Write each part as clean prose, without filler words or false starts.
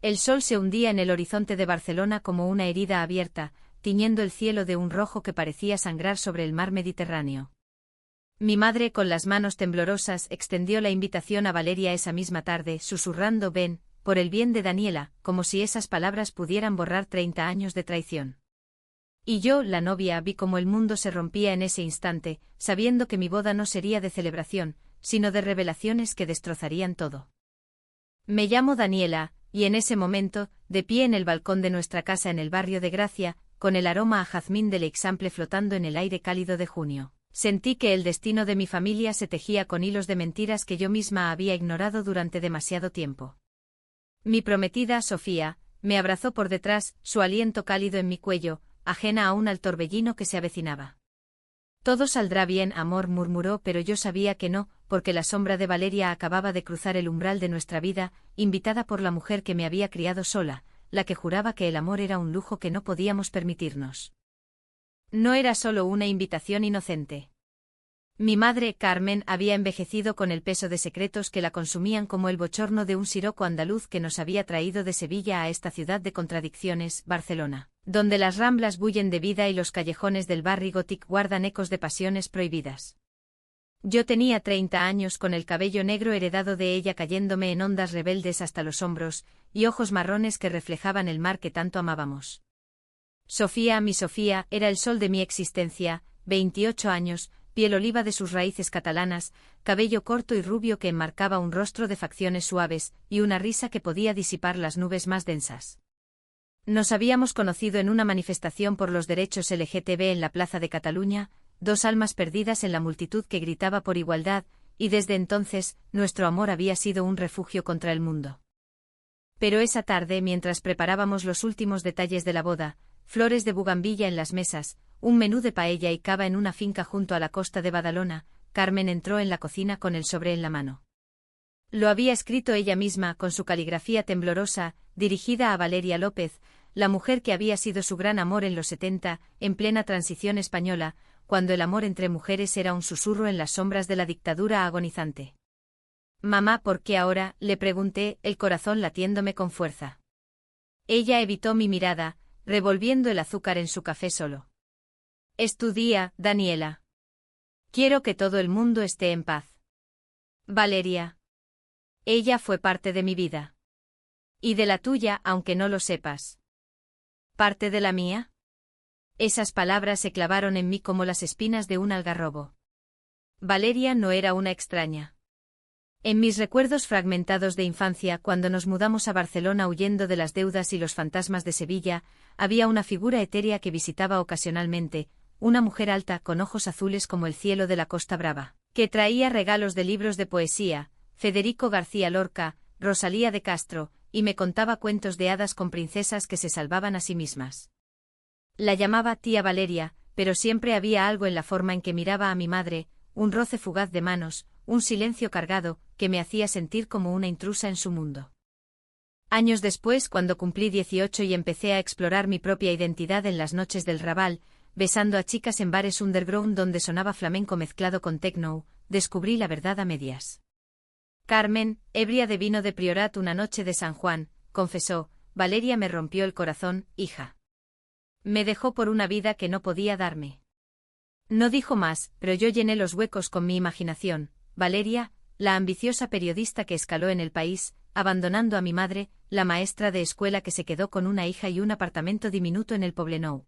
El sol se hundía en el horizonte de Barcelona como una herida abierta, tiñendo el cielo de un rojo que parecía sangrar sobre el mar Mediterráneo. Mi madre, con las manos temblorosas, extendió la invitación a Valeria esa misma tarde, susurrando: «Ven, por el bien de Daniela», como si esas palabras pudieran borrar 30 años de traición. Y yo, la novia, vi cómo el mundo se rompía en ese instante, sabiendo que mi boda no sería de celebración, sino de revelaciones que destrozarían todo. Me llamo Daniela, y en ese momento, de pie en el balcón de nuestra casa en el barrio de Gracia, con el aroma a jazmín del Eixample flotando en el aire cálido de junio, sentí que el destino de mi familia se tejía con hilos de mentiras que yo misma había ignorado durante demasiado tiempo. Mi prometida, Sofía, me abrazó por detrás, su aliento cálido en mi cuello, ajena aún al torbellino que se avecinaba. «Todo saldrá bien, amor», murmuró, pero yo sabía que no, porque la sombra de Valeria acababa de cruzar el umbral de nuestra vida, invitada por la mujer que me había criado sola, la que juraba que el amor era un lujo que no podíamos permitirnos. No era solo una invitación inocente. Mi madre, Carmen, había envejecido con el peso de secretos que la consumían como el bochorno de un siroco andaluz que nos había traído de Sevilla a esta ciudad de contradicciones, Barcelona, donde las ramblas bullen de vida y los callejones del barrio gótico guardan ecos de pasiones prohibidas. Yo tenía 30 años con el cabello negro heredado de ella cayéndome en ondas rebeldes hasta los hombros, y ojos marrones que reflejaban el mar que tanto amábamos. Sofía, mi Sofía, era el sol de mi existencia, 28 años, piel oliva de sus raíces catalanas, cabello corto y rubio que enmarcaba un rostro de facciones suaves, y una risa que podía disipar las nubes más densas. Nos habíamos conocido en una manifestación por los derechos LGTB en la Plaza de Cataluña, dos almas perdidas en la multitud que gritaba por igualdad, y desde entonces, nuestro amor había sido un refugio contra el mundo. Pero esa tarde, mientras preparábamos los últimos detalles de la boda, flores de bugambilla en las mesas, un menú de paella y cava en una finca junto a la costa de Badalona, Carmen entró en la cocina con el sobre en la mano. Lo había escrito ella misma, con su caligrafía temblorosa, dirigida a Valeria López, la mujer que había sido su gran amor en los 70, en plena transición española, cuando el amor entre mujeres era un susurro en las sombras de la dictadura agonizante. «Mamá, ¿por qué ahora?», le pregunté, el corazón latiéndome con fuerza. Ella evitó mi mirada, revolviendo el azúcar en su café solo. «Es tu día, Daniela. Quiero que todo el mundo esté en paz. Valeria. Ella fue parte de mi vida. Y de la tuya, aunque no lo sepas. ¿Parte de la mía?». Esas palabras se clavaron en mí como las espinas de un algarrobo. Valeria no era una extraña. En mis recuerdos fragmentados de infancia, cuando nos mudamos a Barcelona huyendo de las deudas y los fantasmas de Sevilla, había una figura etérea que visitaba ocasionalmente, una mujer alta con ojos azules como el cielo de la Costa Brava, que traía regalos de libros de poesía, Federico García Lorca, Rosalía de Castro, y me contaba cuentos de hadas con princesas que se salvaban a sí mismas. La llamaba tía Valeria, pero siempre había algo en la forma en que miraba a mi madre, un roce fugaz de manos, un silencio cargado, que me hacía sentir como una intrusa en su mundo. Años después, cuando cumplí 18 y empecé a explorar mi propia identidad en las noches del Raval, besando a chicas en bares underground donde sonaba flamenco mezclado con techno, descubrí la verdad a medias. Carmen, ebria de vino de Priorat una noche de San Juan, confesó: «Valeria me rompió el corazón, hija. Me dejó por una vida que no podía darme». No dijo más, pero yo llené los huecos con mi imaginación. Valeria, la ambiciosa periodista que escaló en El País, abandonando a mi madre, la maestra de escuela que se quedó con una hija y un apartamento diminuto en el Poblenou.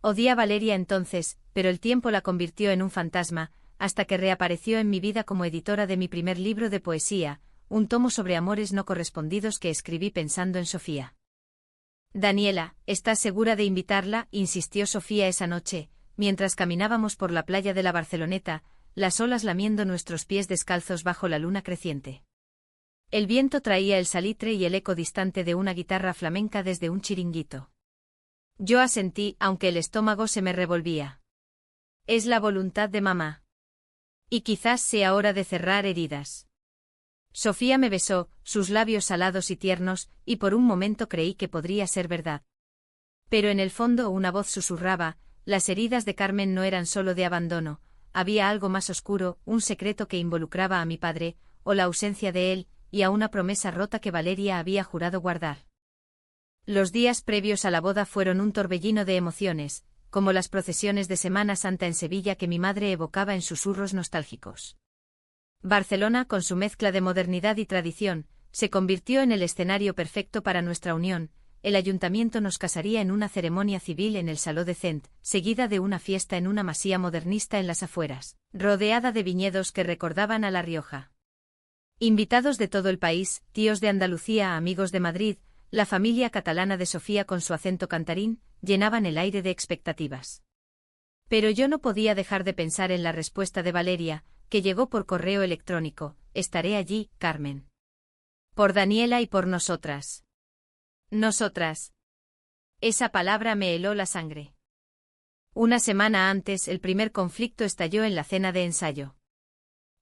Odié a Valeria entonces, pero el tiempo la convirtió en un fantasma, hasta que reapareció en mi vida como editora de mi primer libro de poesía, un tomo sobre amores no correspondidos que escribí pensando en Sofía. «Daniela, ¿estás segura de invitarla?», insistió Sofía esa noche, mientras caminábamos por la playa de la Barceloneta, las olas lamiendo nuestros pies descalzos bajo la luna creciente. El viento traía el salitre y el eco distante de una guitarra flamenca desde un chiringuito. Yo asentí, aunque el estómago se me revolvía. «Es la voluntad de mamá. Y quizás sea hora de cerrar heridas». Sofía me besó, sus labios salados y tiernos, y por un momento creí que podría ser verdad. Pero en el fondo una voz susurraba: las heridas de Carmen no eran solo de abandono, había algo más oscuro, un secreto que involucraba a mi padre, o la ausencia de él, y a una promesa rota que Valeria había jurado guardar. Los días previos a la boda fueron un torbellino de emociones, como las procesiones de Semana Santa en Sevilla que mi madre evocaba en susurros nostálgicos. Barcelona, con su mezcla de modernidad y tradición, se convirtió en el escenario perfecto para nuestra unión. El ayuntamiento nos casaría en una ceremonia civil en el Saló de Cent, seguida de una fiesta en una masía modernista en las afueras, rodeada de viñedos que recordaban a La Rioja. Invitados de todo el país, tíos de Andalucía, amigos de Madrid, la familia catalana de Sofía con su acento cantarín, llenaban el aire de expectativas. Pero yo no podía dejar de pensar en la respuesta de Valeria, que llegó por correo electrónico: estaré allí, Carmen. Por Daniela y por nosotras. Nosotras. Esa palabra me heló la sangre. Una semana antes, el primer conflicto estalló en la cena de ensayo.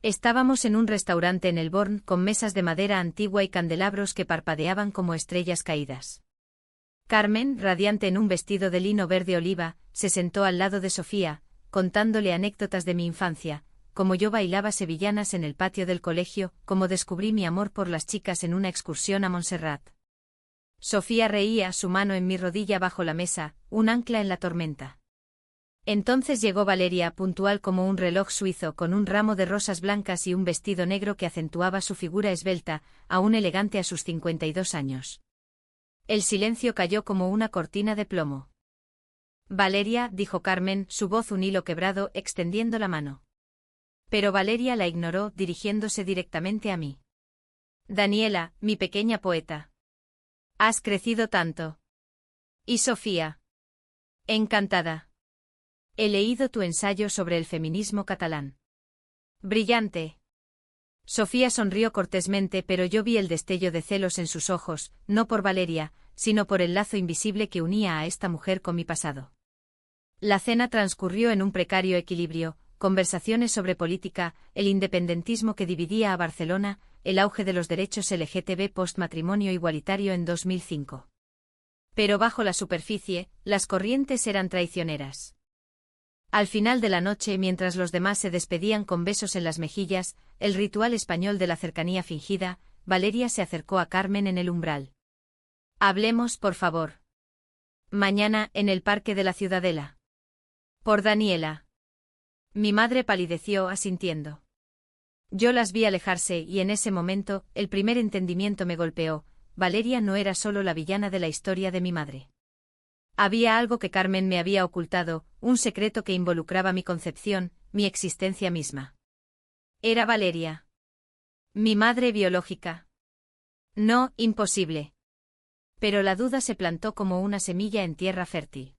Estábamos en un restaurante en El Born con mesas de madera antigua y candelabros que parpadeaban como estrellas caídas. Carmen, radiante en un vestido de lino verde oliva, se sentó al lado de Sofía, contándole anécdotas de mi infancia, como yo bailaba sevillanas en el patio del colegio, como descubrí mi amor por las chicas en una excursión a Montserrat. Sofía reía, su mano en mi rodilla bajo la mesa, un ancla en la tormenta. Entonces llegó Valeria, puntual como un reloj suizo, con un ramo de rosas blancas y un vestido negro que acentuaba su figura esbelta, aún elegante a sus 52 años. El silencio cayó como una cortina de plomo. Valeria, dijo Carmen, su voz un hilo quebrado, extendiendo la mano. Pero Valeria la ignoró, dirigiéndose directamente a mí. Daniela, mi pequeña poeta. Has crecido tanto. ¿Y Sofía? Encantada. He leído tu ensayo sobre el feminismo catalán. Brillante. Sofía sonrió cortésmente, pero yo vi el destello de celos en sus ojos, no por Valeria, sino por el lazo invisible que unía a esta mujer con mi pasado. La cena transcurrió en un precario equilibrio, conversaciones sobre política, el independentismo que dividía a Barcelona, el auge de los derechos LGTB post-matrimonio igualitario en 2005. Pero bajo la superficie, las corrientes eran traicioneras. Al final de la noche, mientras los demás se despedían con besos en las mejillas, el ritual español de la cercanía fingida, Valeria se acercó a Carmen en el umbral. Hablemos, por favor. Mañana, en el Parque de la Ciudadela. Por Daniela. Mi madre palideció asintiendo. Yo las vi alejarse y en ese momento, el primer entendimiento me golpeó: Valeria no era solo la villana de la historia de mi madre. Había algo que Carmen me había ocultado, un secreto que involucraba mi concepción, mi existencia misma. Era Valeria. Mi madre biológica. No, imposible. Pero la duda se plantó como una semilla en tierra fértil.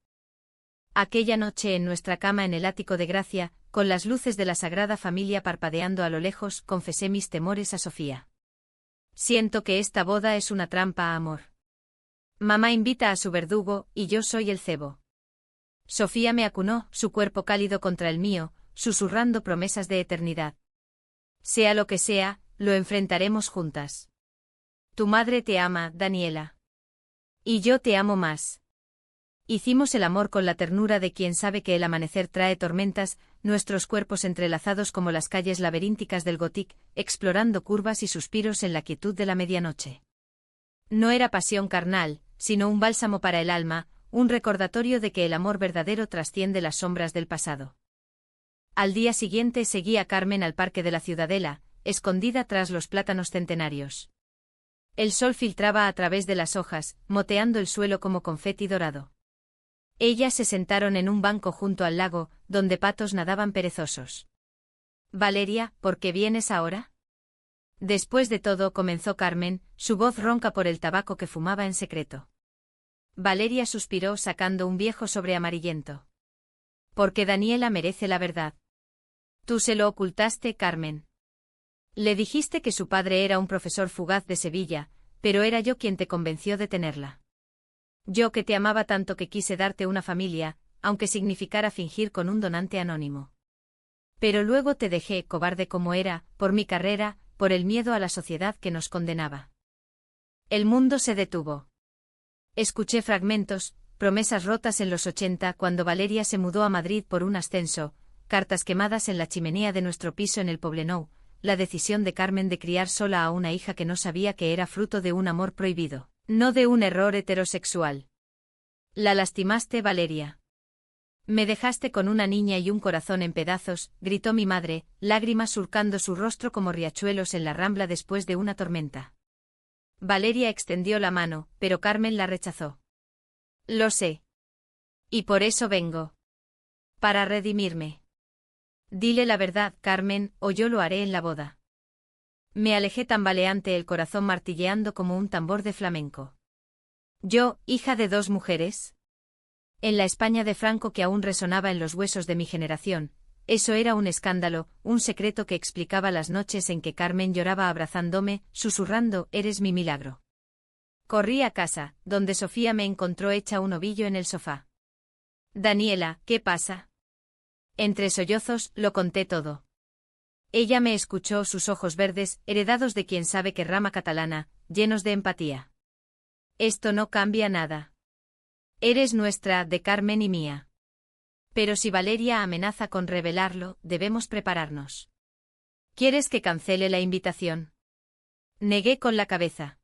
Aquella noche en nuestra cama en el ático de Gracia, con las luces de la Sagrada Familia parpadeando a lo lejos, confesé mis temores a Sofía. Siento que esta boda es una trampa, amor. Mamá invita a su verdugo, y yo soy el cebo. Sofía me acunó, su cuerpo cálido contra el mío, susurrando promesas de eternidad. Sea lo que sea, lo enfrentaremos juntas. Tu madre te ama, Daniela. Y yo te amo más. Hicimos el amor con la ternura de quien sabe que el amanecer trae tormentas, nuestros cuerpos entrelazados como las calles laberínticas del Gothic, explorando curvas y suspiros en la quietud de la medianoche. No era pasión carnal, sino un bálsamo para el alma, un recordatorio de que el amor verdadero trasciende las sombras del pasado. Al día siguiente seguí a Carmen al Parque de la Ciudadela, escondida tras los plátanos centenarios. El sol filtraba a través de las hojas, moteando el suelo como confeti dorado. Ellas se sentaron en un banco junto al lago, donde patos nadaban perezosos. Valeria, ¿por qué vienes ahora? Después de todo, comenzó Carmen, su voz ronca por el tabaco que fumaba en secreto. Valeria suspiró sacando un viejo sobre amarillento. Porque Daniela merece la verdad. Tú se lo ocultaste, Carmen. Le dijiste que su padre era un profesor fugaz de Sevilla, pero era yo quien te convenció de tenerla. Yo que te amaba tanto que quise darte una familia, aunque significara fingir con un donante anónimo. Pero luego te dejé, cobarde como era, por mi carrera, por el miedo a la sociedad que nos condenaba. El mundo se detuvo. Escuché fragmentos, promesas rotas en los 80 cuando Valeria se mudó a Madrid por un ascenso, cartas quemadas en la chimenea de nuestro piso en el Poblenou, la decisión de Carmen de criar sola a una hija que no sabía que era fruto de un amor prohibido, no de un error heterosexual. La lastimaste, Valeria. Me dejaste con una niña y un corazón en pedazos, gritó mi madre, lágrimas surcando su rostro como riachuelos en la rambla después de una tormenta. Valeria extendió la mano, pero Carmen la rechazó. Lo sé. Y por eso vengo. Para redimirme. Dile la verdad, Carmen, o yo lo haré en la boda. Me alejé tambaleante, el corazón martilleando como un tambor de flamenco. Yo, hija de 2 mujeres. En la España de Franco que aún resonaba en los huesos de mi generación, eso era un escándalo, un secreto que explicaba las noches en que Carmen lloraba abrazándome, susurrando, eres mi milagro. Corrí a casa, donde Sofía me encontró hecha un ovillo en el sofá. Daniela, ¿qué pasa? Entre sollozos, lo conté todo. Ella me escuchó, sus ojos verdes, heredados de quien sabe qué rama catalana, llenos de empatía. Esto no cambia nada. Eres nuestra, de Carmen y mía. Pero si Valeria amenaza con revelarlo, debemos prepararnos. ¿Quieres que cancele la invitación? Negué con la cabeza.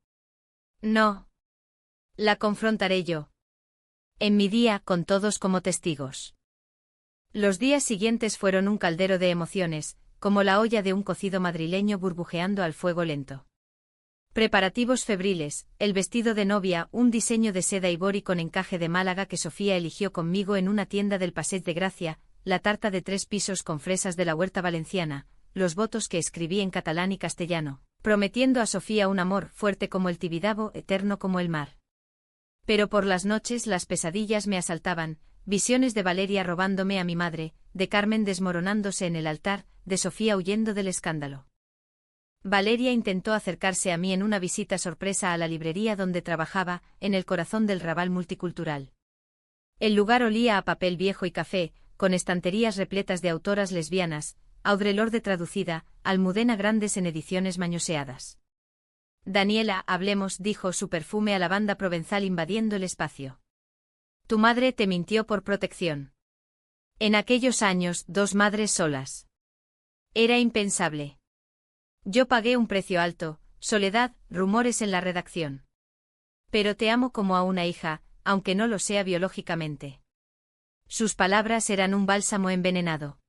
No. La confrontaré yo. En mi día, con todos como testigos. Los días siguientes fueron un caldero de emociones, como la olla de un cocido madrileño burbujeando al fuego lento. Preparativos febriles, el vestido de novia, un diseño de seda ibori con encaje de Málaga que Sofía eligió conmigo en una tienda del Passeig de Gracia, la tarta de 3 pisos con fresas de la huerta valenciana, los votos que escribí en catalán y castellano, prometiendo a Sofía un amor fuerte como el Tibidabo, eterno como el mar. Pero por las noches las pesadillas me asaltaban, visiones de Valeria robándome a mi madre, de Carmen desmoronándose en el altar, de Sofía huyendo del escándalo. Valeria intentó acercarse a mí en una visita sorpresa a la librería donde trabajaba, en el corazón del Raval Multicultural. El lugar olía a papel viejo y café, con estanterías repletas de autoras lesbianas, Audre Lorde traducida, Almudena Grandes en ediciones mañoseadas. Daniela, hablemos, dijo, su perfume a lavanda provenzal invadiendo el espacio. Tu madre te mintió por protección. En aquellos años, 2 madres solas. Era impensable. Yo pagué un precio alto, soledad, rumores en la redacción. Pero te amo como a una hija, aunque no lo sea biológicamente. Sus palabras eran un bálsamo envenenado.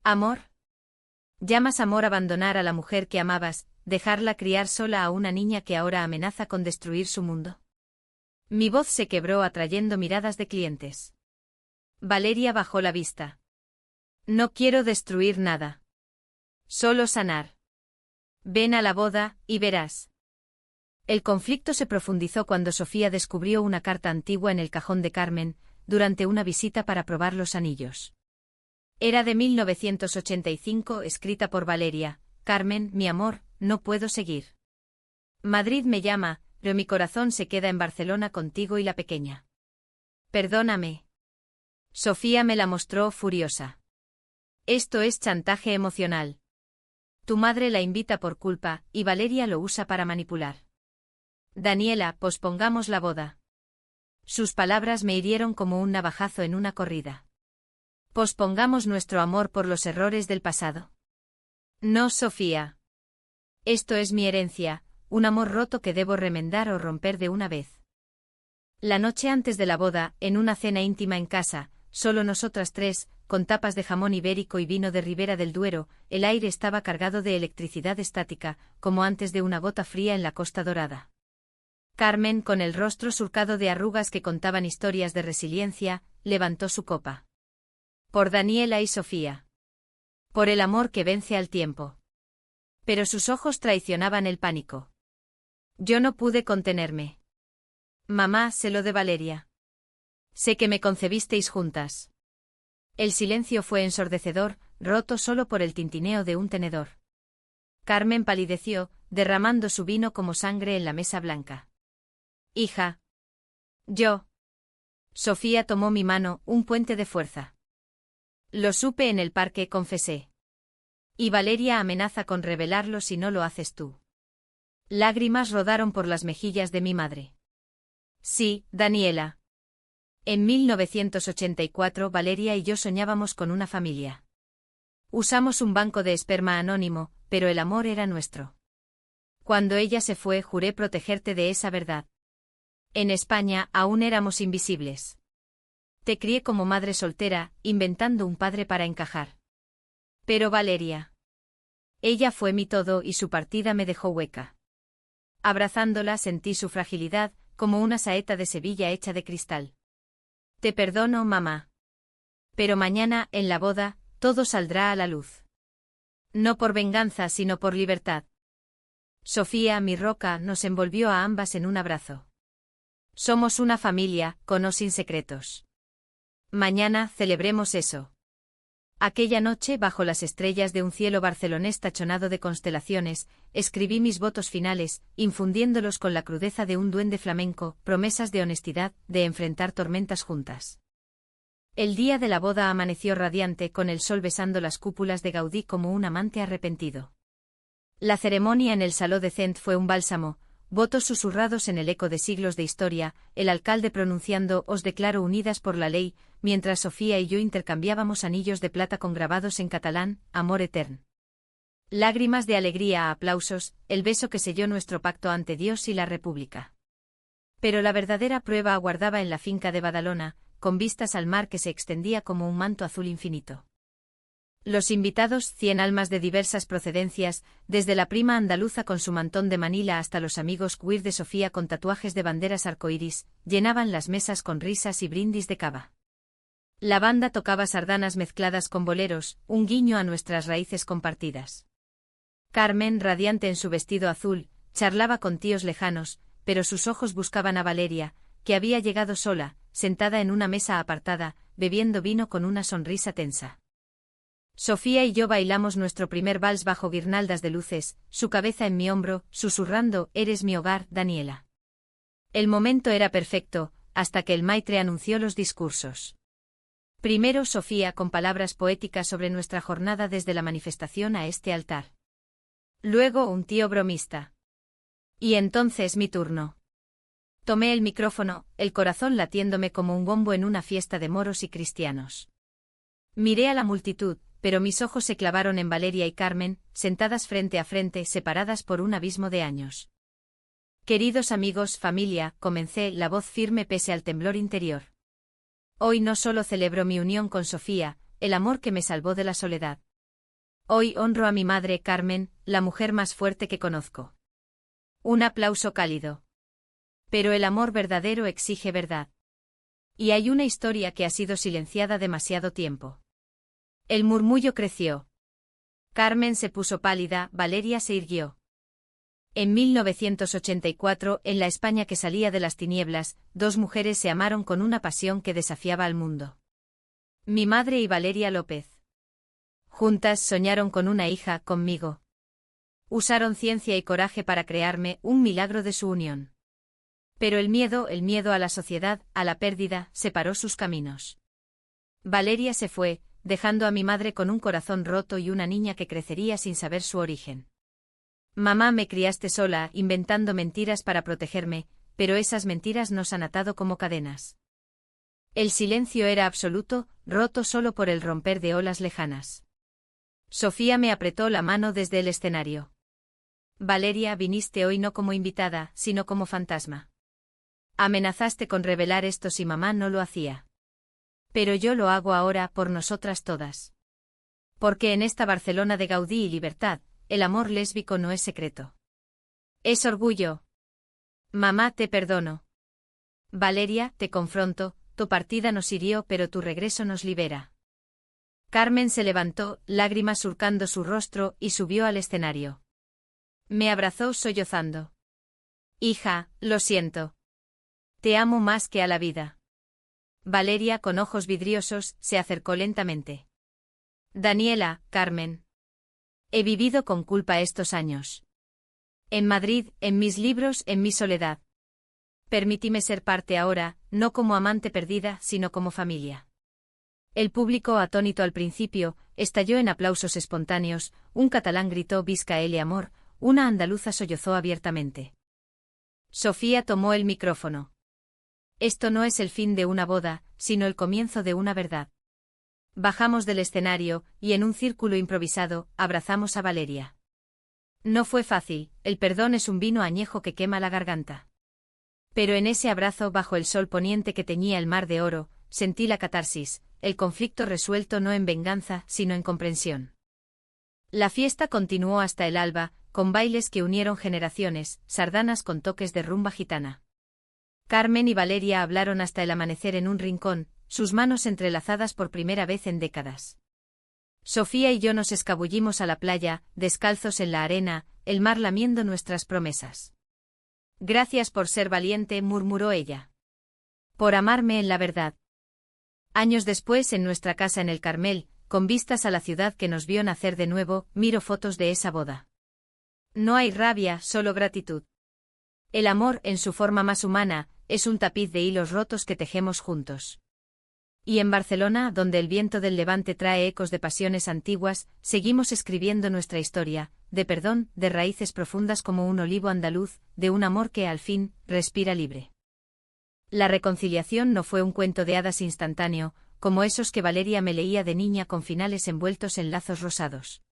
¿Amor? ¿Llamas amor abandonar a la mujer que amabas, dejarla criar sola a una niña que ahora amenaza con destruir su mundo? Mi voz se quebró atrayendo miradas de clientes. Valeria bajó la vista. No quiero destruir nada. Solo sanar. Ven a la boda, y verás. El conflicto se profundizó cuando Sofía descubrió una carta antigua en el cajón de Carmen, durante una visita para probar los anillos. Era de 1985, escrita por Valeria. Carmen, mi amor, no puedo seguir. Madrid me llama, pero mi corazón se queda en Barcelona contigo y la pequeña. Perdóname. Sofía me la mostró furiosa. Esto es chantaje emocional. Tu madre la invita por culpa, y Valeria lo usa para manipular. Daniela, pospongamos la boda. Sus palabras me hirieron como un navajazo en una corrida. Pospongamos nuestro amor por los errores del pasado. No, Sofía. Esto es mi herencia, un amor roto que debo remendar o romper de una vez. La noche antes de la boda, en una cena íntima en casa, solo nosotras 3, con tapas de jamón ibérico y vino de Ribera del Duero, el aire estaba cargado de electricidad estática, como antes de una gota fría en la Costa Dorada. Carmen, con el rostro surcado de arrugas que contaban historias de resiliencia, levantó su copa. Por Daniela y Sofía. Por el amor que vence al tiempo. Pero sus ojos traicionaban el pánico. Yo no pude contenerme. Mamá, sé lo de Valeria. Sé que me concebisteis juntas. El silencio fue ensordecedor, roto solo por el tintineo de un tenedor. Carmen palideció, derramando su vino como sangre en la mesa blanca. Hija. Yo. Sofía tomó mi mano, un puente de fuerza. Lo supe en el parque, confesé. Y Valeria amenaza con revelarlo si no lo haces tú. Lágrimas rodaron por las mejillas de mi madre. Sí, Daniela. En 1984 Valeria y yo soñábamos con una familia. Usamos un banco de esperma anónimo, pero el amor era nuestro. Cuando ella se fue, juré protegerte de esa verdad. En España aún éramos invisibles. Te crié como madre soltera, inventando un padre para encajar. Pero Valeria. Ella fue mi todo y su partida me dejó hueca. Abrazándola sentí su fragilidad, como una saeta de Sevilla hecha de cristal. Te perdono, mamá. Pero mañana, en la boda, todo saldrá a la luz. No por venganza, sino por libertad. Sofía, mi roca, nos envolvió a ambas en un abrazo. Somos una familia, con o sin secretos. Mañana celebremos eso. Aquella noche, bajo las estrellas de un cielo barcelonés tachonado de constelaciones, escribí mis votos finales, infundiéndolos con la crudeza de un duende flamenco, promesas de honestidad, de enfrentar tormentas juntas. El día de la boda amaneció radiante, con el sol besando las cúpulas de Gaudí como un amante arrepentido. La ceremonia en el Saló de Cent fue un bálsamo, votos susurrados en el eco de siglos de historia, el alcalde pronunciando «Os declaro unidas por la ley», mientras Sofía y yo intercambiábamos anillos de plata con grabados en catalán, «Amor etern». Lágrimas de alegría, aplausos, el beso que selló nuestro pacto ante Dios y la República. Pero la verdadera prueba aguardaba en la finca de Badalona, con vistas al mar que se extendía como un manto azul infinito. Los invitados, 100 almas de diversas procedencias, desde la prima andaluza con su mantón de Manila hasta los amigos queer de Sofía con tatuajes de banderas arcoíris, llenaban las mesas con risas y brindis de cava. La banda tocaba sardanas mezcladas con boleros, un guiño a nuestras raíces compartidas. Carmen, radiante en su vestido azul, charlaba con tíos lejanos, pero sus ojos buscaban a Valeria, que había llegado sola, sentada en una mesa apartada, bebiendo vino con una sonrisa tensa. Sofía y yo bailamos nuestro primer vals bajo guirnaldas de luces, su cabeza en mi hombro, susurrando «Eres mi hogar, Daniela». El momento era perfecto, hasta que el maitre anunció los discursos. Primero Sofía con palabras poéticas sobre nuestra jornada desde la manifestación a este altar. Luego un tío bromista. Y entonces mi turno. Tomé el micrófono, el corazón latiéndome como un bombo en una fiesta de moros y cristianos. Miré a la multitud, pero mis ojos se clavaron en Valeria y Carmen, sentadas frente a frente, separadas por un abismo de años. Queridos amigos, familia, comencé, la voz firme pese al temblor interior. Hoy no solo celebro mi unión con Sofía, el amor que me salvó de la soledad. Hoy honro a mi madre, Carmen, la mujer más fuerte que conozco. Un aplauso cálido. Pero el amor verdadero exige verdad. Y hay una historia que ha sido silenciada demasiado tiempo. El murmullo creció. Carmen se puso pálida, Valeria se irguió. En 1984, en la España que salía de las tinieblas, dos mujeres se amaron con una pasión que desafiaba al mundo. Mi madre y Valeria López. Juntas soñaron con una hija, conmigo. Usaron ciencia y coraje para crearme, un milagro de su unión. Pero el miedo a la sociedad, a la pérdida, separó sus caminos. Valeria se fue, dejando a mi madre con un corazón roto y una niña que crecería sin saber su origen. Mamá, me criaste sola, inventando mentiras para protegerme, pero esas mentiras nos han atado como cadenas. El silencio era absoluto, roto solo por el romper de olas lejanas. Sofía me apretó la mano desde el escenario. Valeria, viniste hoy no como invitada, sino como fantasma. Amenazaste con revelar esto si mamá no lo hacía. Pero yo lo hago ahora por nosotras todas. Porque en esta Barcelona de Gaudí y libertad, el amor lésbico no es secreto. Es orgullo. Mamá, te perdono. Valeria, te confronto, tu partida nos hirió pero tu regreso nos libera. Carmen se levantó, lágrimas surcando su rostro, y subió al escenario. Me abrazó sollozando. Hija, lo siento. Te amo más que a la vida. Valeria, con ojos vidriosos, se acercó lentamente. Daniela, Carmen. He vivido con culpa estos años. En Madrid, en mis libros, en mi soledad. Permítime ser parte ahora, no como amante perdida, sino como familia. El público, atónito al principio, estalló en aplausos espontáneos, un catalán gritó «Visca el amor», una andaluza sollozó abiertamente. Sofía tomó el micrófono. Esto no es el fin de una boda, sino el comienzo de una verdad. Bajamos del escenario, y en un círculo improvisado, abrazamos a Valeria. No fue fácil, el perdón es un vino añejo que quema la garganta. Pero en ese abrazo bajo el sol poniente que teñía el mar de oro, sentí la catarsis, el conflicto resuelto no en venganza, sino en comprensión. La fiesta continuó hasta el alba, con bailes que unieron generaciones, sardanas con toques de rumba gitana. Carmen y Valeria hablaron hasta el amanecer en un rincón, sus manos entrelazadas por primera vez en décadas. Sofía y yo nos escabullimos a la playa, descalzos en la arena, el mar lamiendo nuestras promesas. Gracias por ser valiente, murmuró ella. Por amarme en la verdad. Años después, en nuestra casa en el Carmel, con vistas a la ciudad que nos vio nacer de nuevo, miro fotos de esa boda. No hay rabia, solo gratitud. El amor, en su forma más humana, es un tapiz de hilos rotos que tejemos juntos. Y en Barcelona, donde el viento del levante trae ecos de pasiones antiguas, seguimos escribiendo nuestra historia, de perdón, de raíces profundas como un olivo andaluz, de un amor que, al fin, respira libre. La reconciliación no fue un cuento de hadas instantáneo, como esos que Valeria me leía de niña con finales envueltos en lazos rosados.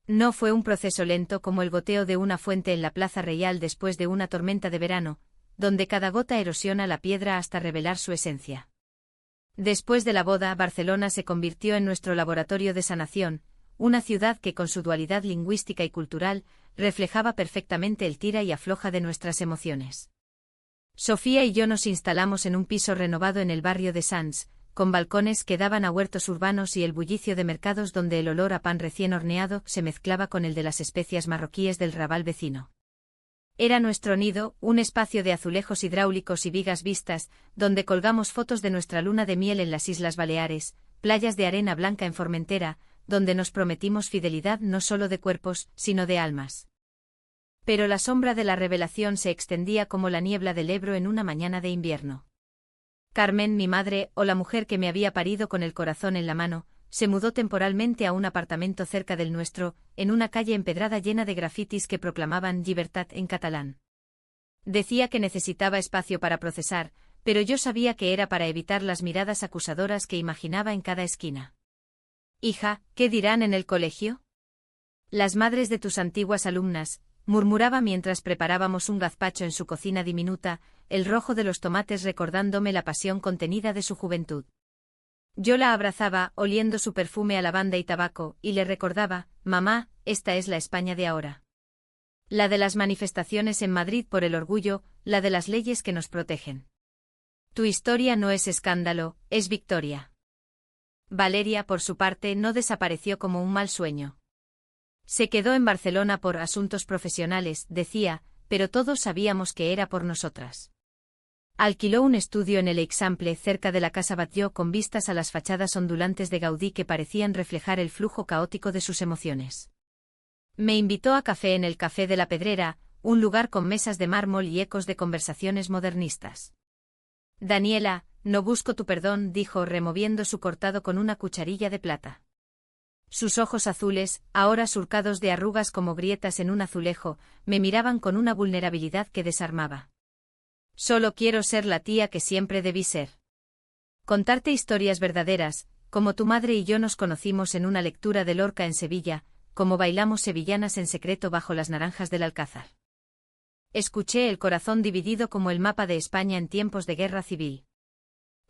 No fue un proceso lento como el goteo de una fuente en la Plaza Real después de una tormenta de verano, donde cada gota erosiona la piedra hasta revelar su esencia. Después de la boda, Barcelona se convirtió en nuestro laboratorio de sanación, una ciudad que con su dualidad lingüística y cultural, reflejaba perfectamente el tira y afloja de nuestras emociones. Sofía y yo nos instalamos en un piso renovado en el barrio de Sants, con balcones que daban a huertos urbanos y el bullicio de mercados donde el olor a pan recién horneado se mezclaba con el de las especias marroquíes del Raval vecino. Era nuestro nido, un espacio de azulejos hidráulicos y vigas vistas, donde colgamos fotos de nuestra luna de miel en las Islas Baleares, playas de arena blanca en Formentera, donde nos prometimos fidelidad no solo de cuerpos, sino de almas. Pero la sombra de la revelación se extendía como la niebla del Ebro en una mañana de invierno. Carmen, mi madre, o la mujer que me había parido con el corazón en la mano, se mudó temporalmente a un apartamento cerca del nuestro, en una calle empedrada llena de grafitis que proclamaban «Llibertat» en catalán. Decía que necesitaba espacio para procesar, pero yo sabía que era para evitar las miradas acusadoras que imaginaba en cada esquina. «Hija, ¿qué dirán en el colegio? Las madres de tus antiguas alumnas», murmuraba mientras preparábamos un gazpacho en su cocina diminuta, el rojo de los tomates recordándome la pasión contenida de su juventud. Yo la abrazaba, oliendo su perfume a lavanda y tabaco, y le recordaba, mamá, esta es la España de ahora. La de las manifestaciones en Madrid por el orgullo, la de las leyes que nos protegen. Tu historia no es escándalo, es victoria. Valeria, por su parte, no desapareció como un mal sueño. Se quedó en Barcelona por asuntos profesionales, decía, pero todos sabíamos que era por nosotras. Alquiló un estudio en el Eixample cerca de la Casa Batlló con vistas a las fachadas ondulantes de Gaudí que parecían reflejar el flujo caótico de sus emociones. Me invitó a café en el Café de la Pedrera, un lugar con mesas de mármol y ecos de conversaciones modernistas. Daniela, no busco tu perdón, dijo removiendo su cortado con una cucharilla de plata. Sus ojos azules, ahora surcados de arrugas como grietas en un azulejo, me miraban con una vulnerabilidad que desarmaba. Solo quiero ser la tía que siempre debí ser. Contarte historias verdaderas, como tu madre y yo nos conocimos en una lectura de Lorca en Sevilla, como bailamos sevillanas en secreto bajo las naranjas del Alcázar. Escuché el corazón dividido como el mapa de España en tiempos de guerra civil.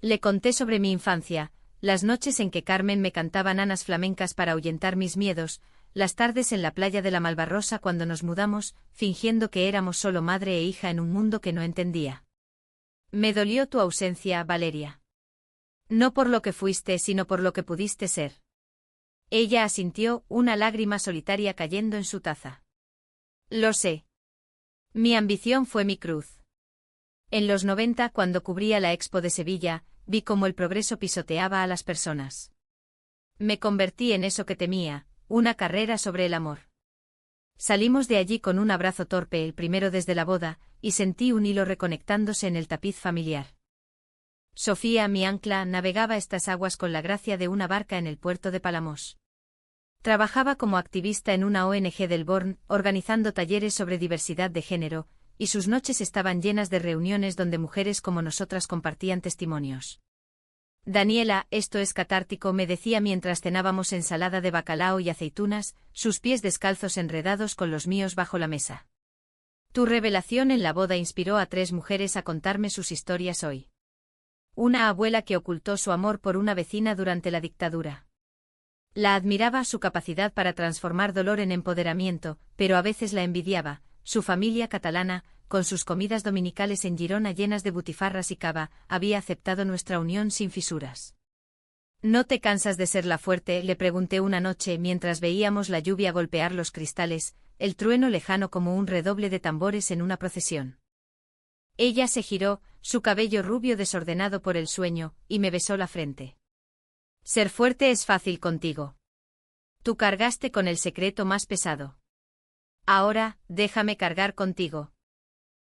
Le conté sobre mi infancia, las noches en que Carmen me cantaba nanas flamencas para ahuyentar mis miedos, las tardes en la playa de la Malvarrosa cuando nos mudamos, fingiendo que éramos solo madre e hija en un mundo que no entendía. Me dolió tu ausencia, Valeria. No por lo que fuiste, sino por lo que pudiste ser. Ella asintió, una lágrima solitaria cayendo en su taza. Lo sé. Mi ambición fue mi cruz. En los 90, cuando cubría la Expo de Sevilla, vi cómo el progreso pisoteaba a las personas. Me convertí en eso que temía, una carrera sobre el amor. Salimos de allí con un abrazo torpe, el primero desde la boda, y sentí un hilo reconectándose en el tapiz familiar. Sofía, mi ancla, navegaba estas aguas con la gracia de una barca en el puerto de Palamós. Trabajaba como activista en una ONG del Born, organizando talleres sobre diversidad de género, y sus noches estaban llenas de reuniones donde mujeres como nosotras compartían testimonios. Daniela, esto es catártico, me decía mientras cenábamos ensalada de bacalao y aceitunas, sus pies descalzos enredados con los míos bajo la mesa. Tu revelación en la boda inspiró a 3 mujeres a contarme sus historias hoy. Una abuela que ocultó su amor por una vecina durante la dictadura. La admiraba su capacidad para transformar dolor en empoderamiento, pero a veces la envidiaba. Su familia catalana, con sus comidas dominicales en Girona llenas de butifarras y cava, había aceptado nuestra unión sin fisuras. ¿No te cansas de ser la fuerte?, le pregunté una noche mientras veíamos la lluvia golpear los cristales, el trueno lejano como un redoble de tambores en una procesión. Ella se giró, su cabello rubio desordenado por el sueño, y me besó la frente. Ser fuerte es fácil contigo. Tú cargaste con el secreto más pesado. Ahora, déjame cargar contigo.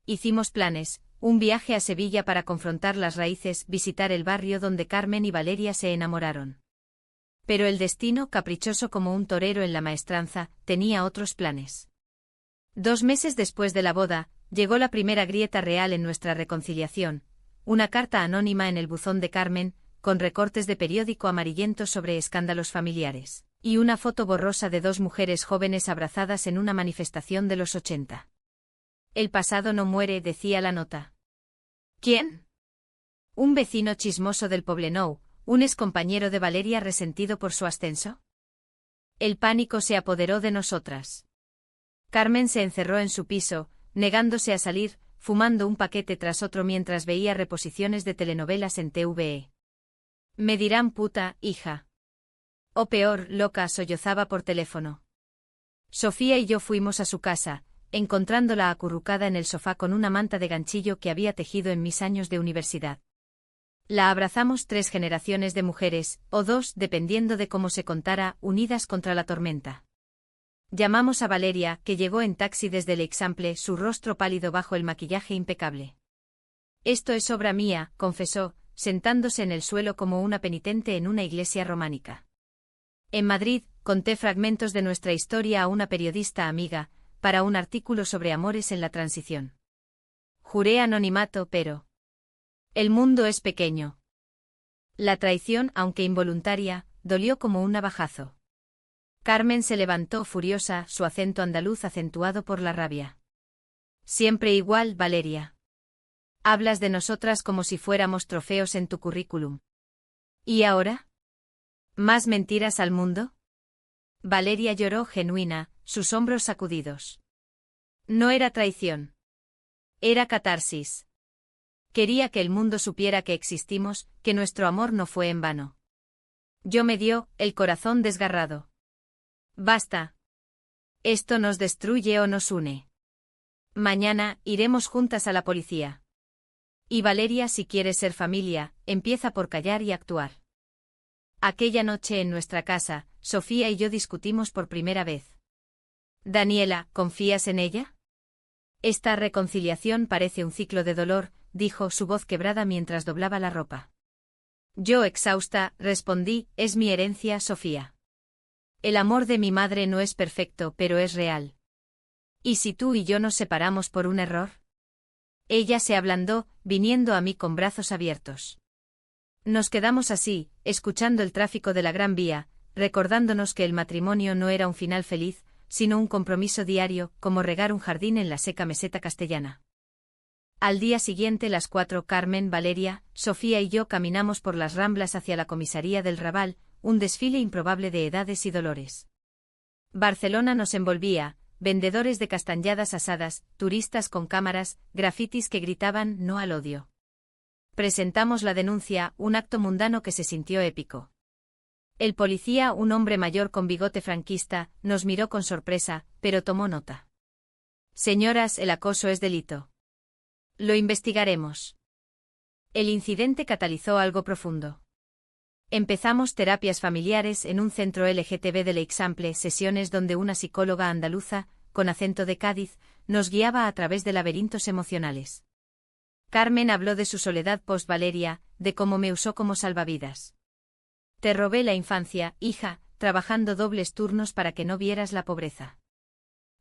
Hicimos planes, un viaje a Sevilla para confrontar las raíces, visitar el barrio donde Carmen y Valeria se enamoraron. Pero el destino, caprichoso como un torero en la maestranza, tenía otros planes. 2 meses después de la boda, llegó la primera grieta real en nuestra reconciliación, una carta anónima en el buzón de Carmen, con recortes de periódico amarillentos sobre escándalos familiares, y una foto borrosa de 2 mujeres jóvenes abrazadas en una manifestación de los 80. El pasado no muere, decía la nota. ¿Quién? ¿Un vecino chismoso del Poblenou, un excompañero de Valeria resentido por su ascenso? El pánico se apoderó de nosotras. Carmen se encerró en su piso, negándose a salir, fumando un paquete tras otro mientras veía reposiciones de telenovelas en TVE. Me dirán puta, hija. O peor, loca, sollozaba por teléfono. Sofía y yo fuimos a su casa, encontrándola acurrucada en el sofá con una manta de ganchillo que había tejido en mis años de universidad. La abrazamos 3 generaciones de mujeres, o 2, dependiendo de cómo se contara, unidas contra la tormenta. Llamamos a Valeria, que llegó en taxi desde el Eixample, su rostro pálido bajo el maquillaje impecable. Esto es obra mía, confesó, sentándose en el suelo como una penitente en una iglesia románica. En Madrid, conté fragmentos de nuestra historia a una periodista amiga, para un artículo sobre amores en la transición. Juré anonimato, pero... El mundo es pequeño. La traición, aunque involuntaria, dolió como un navajazo. Carmen se levantó furiosa, su acento andaluz acentuado por la rabia. Siempre igual, Valeria. Hablas de nosotras como si fuéramos trofeos en tu currículum. ¿Y ahora? ¿Más mentiras al mundo? Valeria lloró genuina, sus hombros sacudidos. No era traición. Era catarsis. Quería que el mundo supiera que existimos, que nuestro amor no fue en vano. Yo me dio el corazón desgarrado. Basta. Esto nos destruye o nos une. Mañana iremos juntas a la policía. Y Valeria, si quieres ser familia, empieza por callar y actuar. Aquella noche en nuestra casa, Sofía y yo discutimos por primera vez. Daniela, ¿confías en ella? Esta reconciliación parece un ciclo de dolor, dijo, su voz quebrada mientras doblaba la ropa. Yo, exhausta, respondí, es mi herencia, Sofía. El amor de mi madre no es perfecto, pero es real. ¿Y si tú y yo nos separamos por un error? Ella se ablandó, viniendo a mí con brazos abiertos. Nos quedamos así, escuchando el tráfico de la Gran Vía, recordándonos que el matrimonio no era un final feliz, sino un compromiso diario, como regar un jardín en la seca meseta castellana. Al día siguiente, las 4, Carmen, Valeria, Sofía y yo caminamos por las Ramblas hacia la comisaría del Raval, un desfile improbable de edades y dolores. Barcelona nos envolvía, vendedores de castañadas asadas, turistas con cámaras, grafitis que gritaban no al odio. Presentamos la denuncia, un acto mundano que se sintió épico. El policía, un hombre mayor con bigote franquista, nos miró con sorpresa, pero tomó nota. Señoras, el acoso es delito. Lo investigaremos. El incidente catalizó algo profundo. Empezamos terapias familiares en un centro LGTB del Eixample, sesiones donde una psicóloga andaluza, con acento de Cádiz, nos guiaba a través de laberintos emocionales. Carmen habló de su soledad post-Valeria, de cómo me usó como salvavidas. Te robé la infancia, hija, trabajando dobles turnos para que no vieras la pobreza.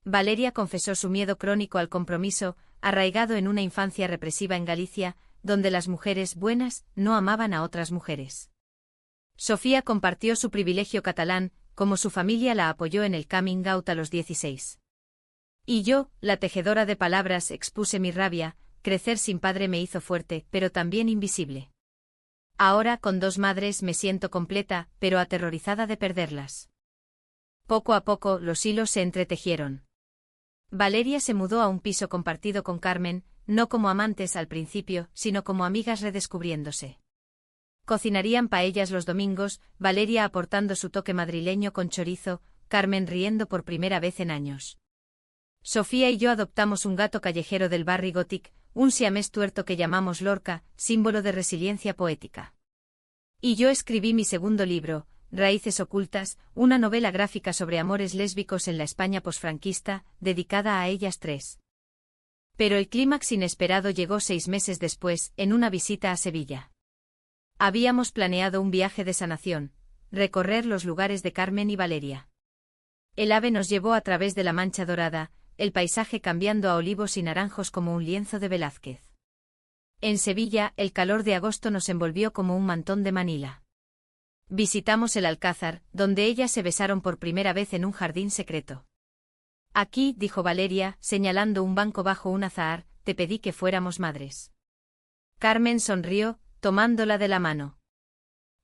Valeria confesó su miedo crónico al compromiso, arraigado en una infancia represiva en Galicia, donde las mujeres buenas no amaban a otras mujeres. Sofía compartió su privilegio catalán, como su familia la apoyó en el coming out a los 16. Y yo, la tejedora de palabras, expuse mi rabia. Crecer sin padre me hizo fuerte, pero también invisible. Ahora, con 2 madres, me siento completa, pero aterrorizada de perderlas. Poco a poco, los hilos se entretejieron. Valeria se mudó a un piso compartido con Carmen, no como amantes al principio, sino como amigas redescubriéndose. Cocinarían paellas los domingos, Valeria aportando su toque madrileño con chorizo, Carmen riendo por primera vez en años. Sofía y yo adoptamos un gato callejero del barrio Gothic, un siamés tuerto que llamamos Lorca, símbolo de resiliencia poética. Y yo escribí mi segundo libro, Raíces ocultas, una novela gráfica sobre amores lésbicos en la España posfranquista, dedicada a ellas 3. Pero el clímax inesperado llegó 6 meses después, en una visita a Sevilla. Habíamos planeado un viaje de sanación, recorrer los lugares de Carmen y Valeria. El ave nos llevó a través de la Mancha Dorada, el paisaje cambiando a olivos y naranjos como un lienzo de Velázquez. En Sevilla, el calor de agosto nos envolvió como un mantón de Manila. Visitamos el Alcázar, donde ellas se besaron por primera vez en un jardín secreto. Aquí, dijo Valeria, señalando un banco bajo un azahar, te pedí que fuéramos madres. Carmen sonrió, tomándola de la mano.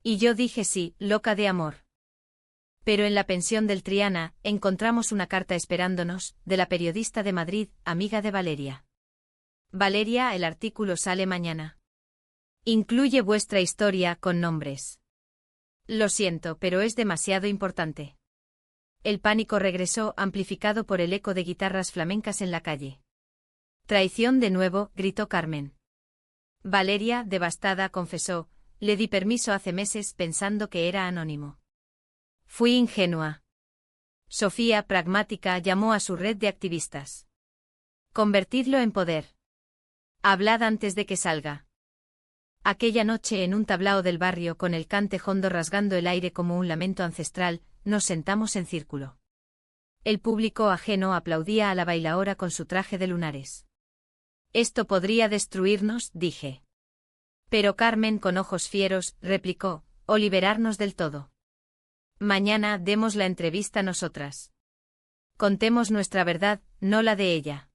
Y yo dije sí, loca de amor. Pero en la pensión del Triana, encontramos una carta esperándonos, de la periodista de Madrid, amiga de Valeria. Valeria, el artículo sale mañana. Incluye vuestra historia con nombres. Lo siento, pero es demasiado importante. El pánico regresó, amplificado por el eco de guitarras flamencas en la calle. Traición de nuevo, gritó Carmen. Valeria, devastada, confesó, le di permiso hace meses pensando que era anónimo. Fui ingenua. Sofía, pragmática, llamó a su red de activistas. Convertidlo en poder. Hablad antes de que salga. Aquella noche en un tablao del barrio con el cante jondo rasgando el aire como un lamento ancestral, nos sentamos en círculo. El público ajeno aplaudía a la bailaora con su traje de lunares. Esto podría destruirnos, dije. Pero Carmen, con ojos fieros, replicó, o liberarnos del todo. Mañana demos la entrevista nosotras. Contemos nuestra verdad, no la de ella.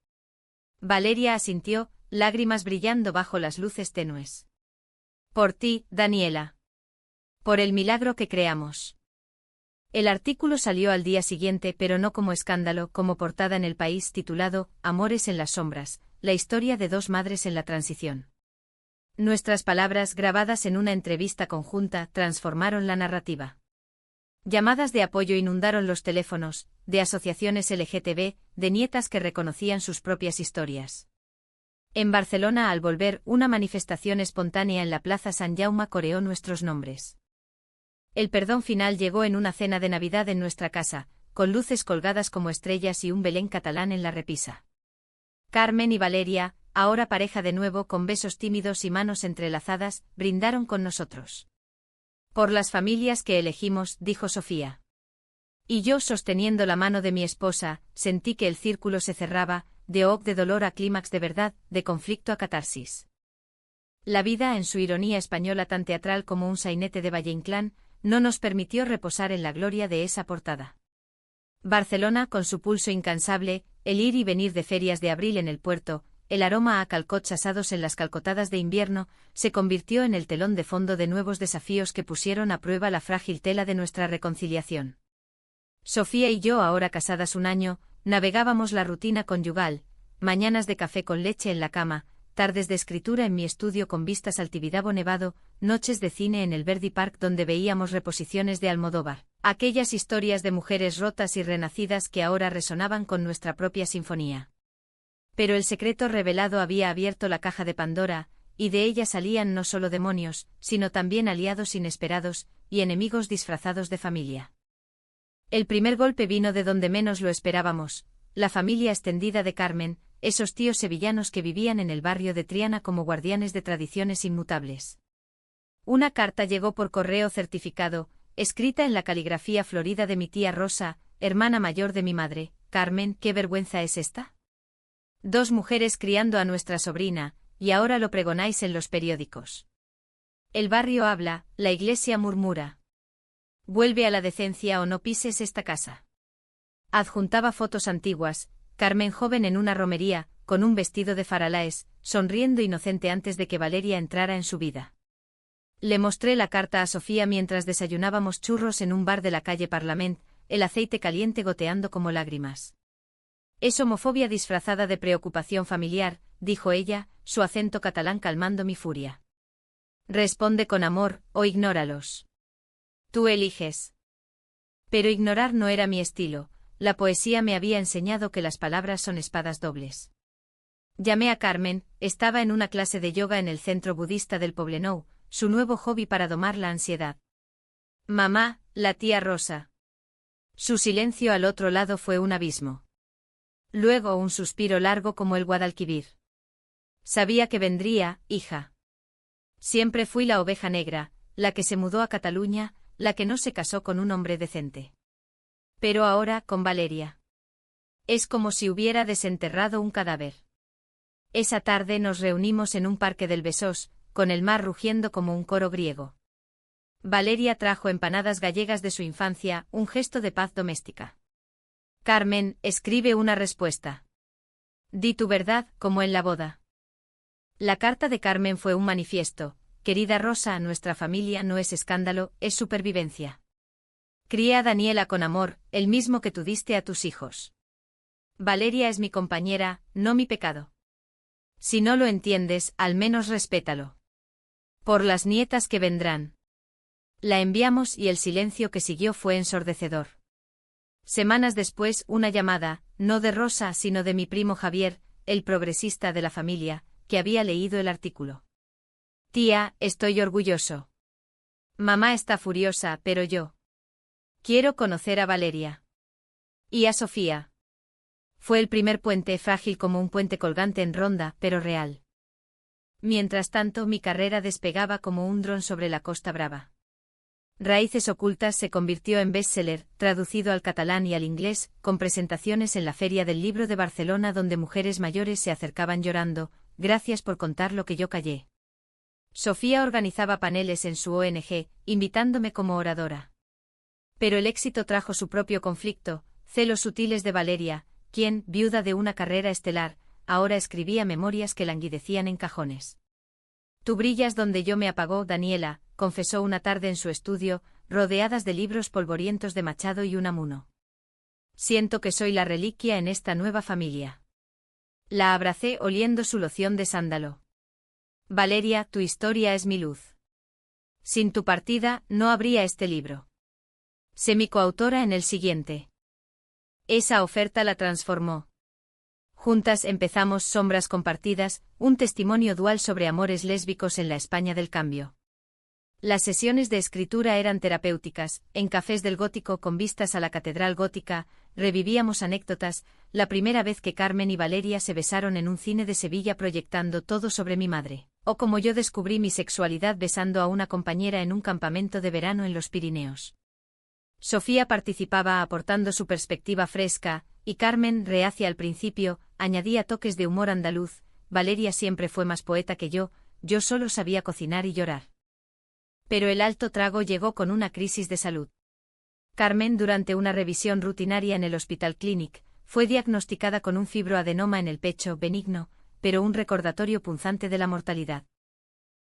Valeria asintió, lágrimas brillando bajo las luces tenues. Por ti, Daniela. Por el milagro que creamos. El artículo salió al día siguiente, pero no como escándalo, como portada en El País, titulado Amores en las sombras, la historia de 2 madres en la transición. Nuestras palabras, grabadas en una entrevista conjunta, transformaron la narrativa. Llamadas de apoyo inundaron los teléfonos, de asociaciones LGTB, de nietas que reconocían sus propias historias. En Barcelona, al volver, una manifestación espontánea en la Plaza Sant Jaume coreó nuestros nombres. El perdón final llegó en una cena de Navidad en nuestra casa, con luces colgadas como estrellas y un Belén catalán en la repisa. Carmen y Valeria, ahora pareja de nuevo con besos tímidos y manos entrelazadas, brindaron con nosotros. Por las familias que elegimos, dijo Sofía. Y yo, sosteniendo la mano de mi esposa, sentí que el círculo se cerraba, de dolor a clímax de verdad, de conflicto a catarsis. La vida, en su ironía española tan teatral como un sainete de Valle Inclán, no nos permitió reposar en la gloria de esa portada. Barcelona, con su pulso incansable, el ir y venir de ferias de abril en el puerto, el aroma a calcots asados en las calcotadas de invierno, se convirtió en el telón de fondo de nuevos desafíos que pusieron a prueba la frágil tela de nuestra reconciliación. Sofía y yo, ahora casadas un año, navegábamos la rutina conyugal, mañanas de café con leche en la cama, tardes de escritura en mi estudio con vistas al Tibidabo nevado, noches de cine en el Verdi Park donde veíamos reposiciones de Almodóvar, aquellas historias de mujeres rotas y renacidas que ahora resonaban con nuestra propia sinfonía. Pero el secreto revelado había abierto la caja de Pandora, y de ella salían no solo demonios, sino también aliados inesperados, y enemigos disfrazados de familia. El primer golpe vino de donde menos lo esperábamos, la familia extendida de Carmen, esos tíos sevillanos que vivían en el barrio de Triana como guardianes de tradiciones inmutables. Una carta llegó por correo certificado, escrita en la caligrafía florida de mi tía Rosa, hermana mayor de mi madre. Carmen, ¿qué vergüenza es esta? 2 mujeres criando a nuestra sobrina, y ahora lo pregonáis en los periódicos. El barrio habla, la iglesia murmura. Vuelve a la decencia o no pises esta casa. Adjuntaba fotos antiguas, Carmen joven en una romería, con un vestido de faralaes, sonriendo inocente antes de que Valeria entrara en su vida. Le mostré la carta a Sofía mientras desayunábamos churros en un bar de la calle Parlament, el aceite caliente goteando como lágrimas. Es homofobia disfrazada de preocupación familiar, dijo ella, su acento catalán calmando mi furia. Responde con amor, o ignóralos. Tú eliges. Pero ignorar no era mi estilo, la poesía me había enseñado que las palabras son espadas dobles. Llamé a Carmen, estaba en una clase de yoga en el centro budista del Poblenou, su nuevo hobby para domar la ansiedad. Mamá, la tía Rosa. Su silencio al otro lado fue un abismo. Luego un suspiro largo como el Guadalquivir. Sabía que vendría, hija. Siempre fui la oveja negra, la que se mudó a Cataluña, la que no se casó con un hombre decente. Pero ahora, con Valeria. Es como si hubiera desenterrado un cadáver. Esa tarde nos reunimos en un parque del Besós, con el mar rugiendo como un coro griego. Valeria trajo empanadas gallegas de su infancia, un gesto de paz doméstica. Carmen, escribe una respuesta. Di tu verdad, como en la boda. La carta de Carmen fue un manifiesto. Querida Rosa, nuestra familia no es escándalo, es supervivencia. Crié a Daniela con amor, el mismo que tú diste a tus hijos. Valeria es mi compañera, no mi pecado. Si no lo entiendes, al menos respétalo. Por las nietas que vendrán. La enviamos y el silencio que siguió fue ensordecedor. Semanas después, una llamada, no de Rosa sino de mi primo Javier, el progresista de la familia, que había leído el artículo. Tía, estoy orgulloso. Mamá está furiosa, pero yo. Quiero conocer a Valeria. Y a Sofía. Fue el primer puente frágil como un puente colgante en Ronda, pero real. Mientras tanto, mi carrera despegaba como un dron sobre la Costa Brava. Raíces ocultas se convirtió en bestseller, traducido al catalán y al inglés, con presentaciones en la Feria del Libro de Barcelona donde mujeres mayores se acercaban llorando, gracias por contar lo que yo callé. Sofía organizaba paneles en su ONG, invitándome como oradora. Pero el éxito trajo su propio conflicto, celos sutiles de Valeria, quien, viuda de una carrera estelar, ahora escribía memorias que languidecían en cajones. Tú brillas donde yo me apagó, Daniela, confesó una tarde en su estudio, rodeadas de libros polvorientos de Machado y Unamuno. Siento que soy la reliquia en esta nueva familia. La abracé oliendo su loción de sándalo. Valeria, tu historia es mi luz. Sin tu partida, no habría este libro. Sé mi coautora en el siguiente. Esa oferta la transformó. Juntas empezamos Sombras compartidas, un testimonio dual sobre amores lésbicos en la España del cambio. Las sesiones de escritura eran terapéuticas, en cafés del gótico con vistas a la catedral gótica, revivíamos anécdotas, la primera vez que Carmen y Valeria se besaron en un cine de Sevilla proyectando todo sobre mi madre, o como yo descubrí mi sexualidad besando a una compañera en un campamento de verano en los Pirineos. Sofía participaba aportando su perspectiva fresca, y Carmen, reacia al principio, añadía toques de humor andaluz. Valeria siempre fue más poeta que yo solo sabía cocinar y llorar. Pero el alto trago llegó con una crisis de salud. Carmen, durante una revisión rutinaria en el Hospital Clínic, fue diagnosticada con un fibroadenoma en el pecho benigno, pero un recordatorio punzante de la mortalidad.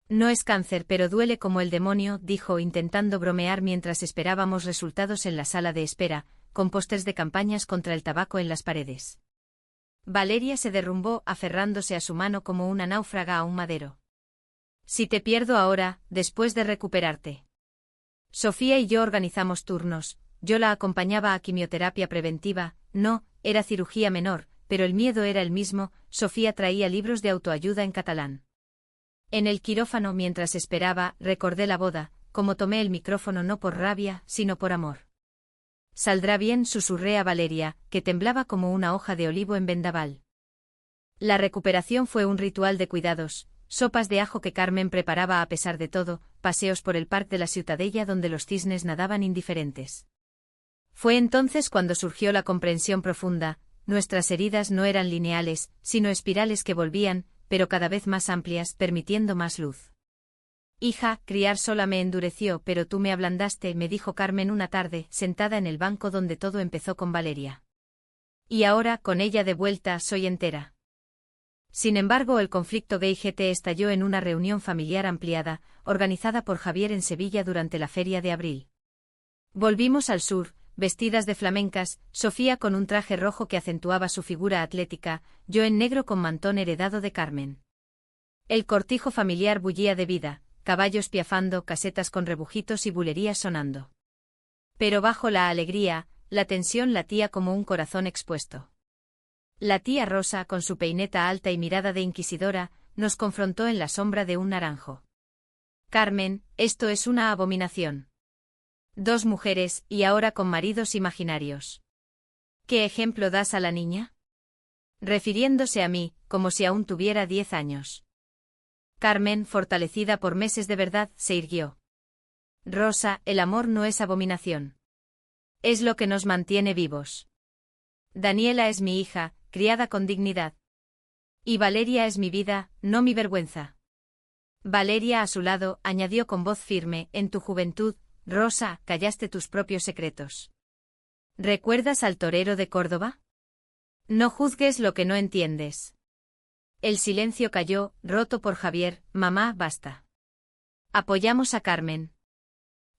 No es cáncer, pero duele como el demonio, dijo intentando bromear mientras esperábamos resultados en la sala de espera, con pósters de campañas contra el tabaco en las paredes. Valeria se derrumbó aferrándose a su mano como una náufraga a un madero. Si te pierdo ahora, después de recuperarte. Sofía y yo organizamos turnos, yo la acompañaba a quimioterapia preventiva, no, era cirugía menor, pero el miedo era el mismo. Sofía traía libros de autoayuda en catalán. En el quirófano mientras esperaba, recordé la boda, como tomé el micrófono no por rabia, sino por amor. Saldrá bien, susurré a Valeria, que temblaba como una hoja de olivo en vendaval. La recuperación fue un ritual de cuidados, sopas de ajo que Carmen preparaba a pesar de todo, paseos por el parque de la Ciutadella donde los cisnes nadaban indiferentes. Fue entonces cuando surgió la comprensión profunda, nuestras heridas no eran lineales, sino espirales que volvían, pero cada vez más amplias, permitiendo más luz. Hija, criar sola me endureció, pero tú me ablandaste, me dijo Carmen una tarde, sentada en el banco donde todo empezó con Valeria. Y ahora, con ella de vuelta, soy entera. Sin embargo, el conflicto gay-GT estalló en una reunión familiar ampliada, organizada por Javier en Sevilla durante la feria de abril. Volvimos al sur, vestidas de flamencas, Sofía con un traje rojo que acentuaba su figura atlética, yo en negro con mantón heredado de Carmen. El cortijo familiar bullía de vida, caballos piafando, casetas con rebujitos y bulerías sonando. Pero bajo la alegría, la tensión latía como un corazón expuesto. La tía Rosa, con su peineta alta y mirada de inquisidora, nos confrontó en la sombra de un naranjo. Carmen, esto es una abominación. 2 mujeres, y ahora con maridos imaginarios. ¿Qué ejemplo das a la niña? Refiriéndose a mí, como si aún tuviera 10 años. Carmen, fortalecida por meses de verdad, se irguió. Rosa, el amor no es abominación. Es lo que nos mantiene vivos. Daniela es mi hija, criada con dignidad. Y Valeria es mi vida, no mi vergüenza. Valeria a su lado, añadió con voz firme, en tu juventud, Rosa, callaste tus propios secretos. ¿Recuerdas al torero de Córdoba? No juzgues lo que no entiendes. El silencio cayó, roto por Javier, mamá, basta. Apoyamos a Carmen.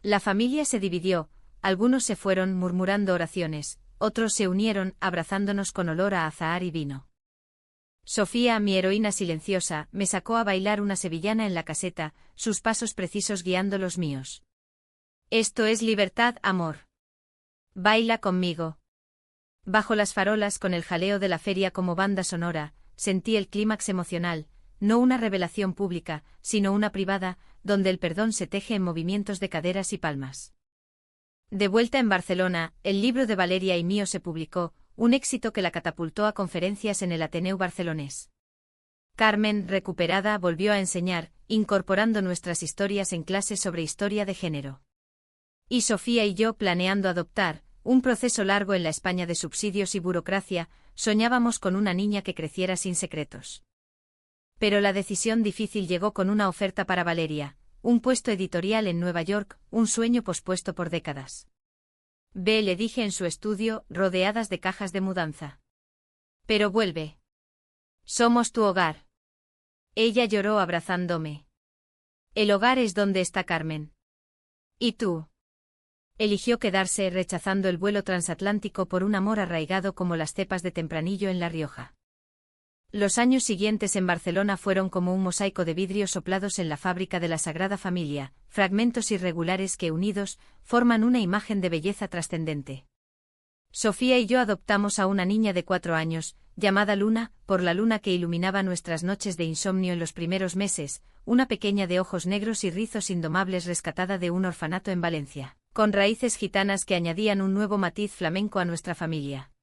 La familia se dividió, algunos se fueron murmurando oraciones, otros se unieron, abrazándonos con olor a azahar y vino. Sofía, mi heroína silenciosa, me sacó a bailar una sevillana en la caseta, sus pasos precisos guiando los míos. Esto es libertad, amor. Baila conmigo. Bajo las farolas con el jaleo de la feria como banda sonora, sentí el clímax emocional, no una revelación pública, sino una privada, donde el perdón se teje en movimientos de caderas y palmas. De vuelta en Barcelona, el libro de Valeria y mío se publicó, un éxito que la catapultó a conferencias en el Ateneu barcelonés. Carmen, recuperada, volvió a enseñar, incorporando nuestras historias en clases sobre historia de género. Y Sofía y yo planeando adoptar, un proceso largo en la España de subsidios y burocracia, soñábamos con una niña que creciera sin secretos. Pero la decisión difícil llegó con una oferta para Valeria, un puesto editorial en Nueva York, un sueño pospuesto por décadas. Ve, le dije en su estudio, rodeadas de cajas de mudanza. Pero vuelve. Somos tu hogar. Ella lloró abrazándome. El hogar es donde está Carmen. ¿Y tú? Eligió quedarse rechazando el vuelo transatlántico por un amor arraigado como las cepas de Tempranillo en La Rioja. Los años siguientes en Barcelona fueron como un mosaico de vidrio soplados en la fábrica de la Sagrada Familia, fragmentos irregulares que unidos, forman una imagen de belleza trascendente. Sofía y yo adoptamos a una niña de 4 años, llamada Luna, por la luna que iluminaba nuestras noches de insomnio en los primeros meses, una pequeña de ojos negros y rizos indomables rescatada de un orfanato en Valencia, con raíces gitanas que añadían un nuevo matiz flamenco a nuestra familia.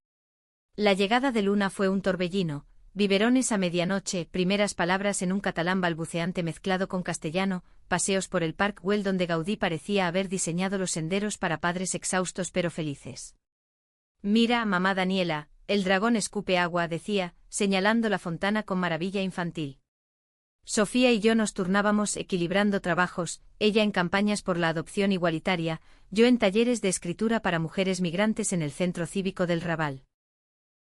La llegada de Luna fue un torbellino, biberones a medianoche, primeras palabras en un catalán balbuceante mezclado con castellano, paseos por el Parc Güell donde Gaudí parecía haber diseñado los senderos para padres exhaustos pero felices. Mira, mamá Daniela, el dragón escupe agua, decía, señalando la fontana con maravilla infantil. Sofía y yo nos turnábamos equilibrando trabajos, ella en campañas por la adopción igualitaria, yo en talleres de escritura para mujeres migrantes en el centro cívico del Raval.